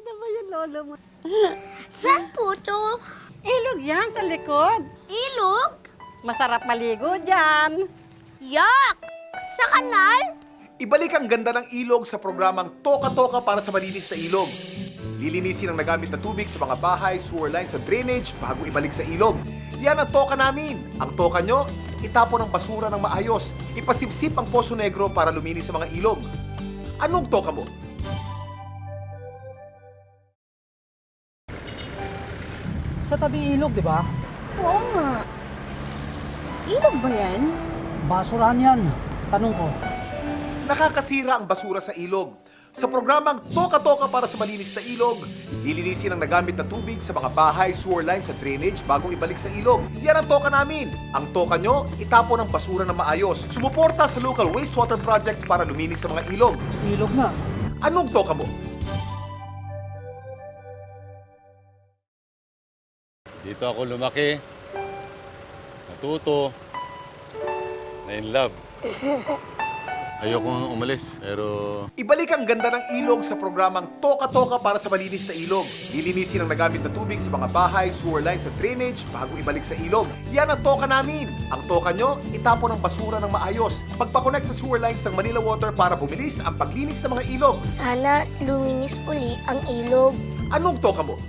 Nakita mo yung lolo mo? Saan po to? Ilog yan sa likod. Ilog? Masarap maligo dyan. Yak! Sa kanal? Ibalik ang ganda ng ilog sa programang Toka-Toka para sa malinis na ilog. Lilinisin ang nagamit na tubig sa mga bahay, sewer lines at drainage bago ibalik sa ilog. Yan ang toka namin. Ang toka nyo, itapon ang basura ng maayos. Ipasipsip ang Poso Negro para luminis sa mga ilog. Anong toka mo? Sa tabing ilog, di ba? Oo nga. Ilog ba yan? Basurahan yan. Tanong ko. Nakakasira ang basura sa ilog. Sa programang Toka-Toka para sa malinis na ilog, lilinisin ang nagamit na tubig sa mga bahay, sewer lines at drainage bago ibalik sa ilog. Yan ang toka namin. Ang toka nyo, itapon ang basura ng maayos. Sumuporta sa local wastewater projects para luminis sa mga ilog. Ilog na. Anong toka mo? Dito ako lumaki, natuto, na in love. Ayokong umalis, pero Ibalik ang ganda ng ilog sa programang Toka-Toka para sa malinis na ilog. Lilinisin ang nagamit na tubig sa mga bahay, sewer lines at drainage bago ibalik sa ilog. Yan ang toka namin. Ang toka nyo, itapon ang basura ng maayos. Pagpakonect sa sewer lines ng Manila Water para bumilis ang paglinis ng mga ilog. Sana luminis uli ang ilog. Anong toka mo?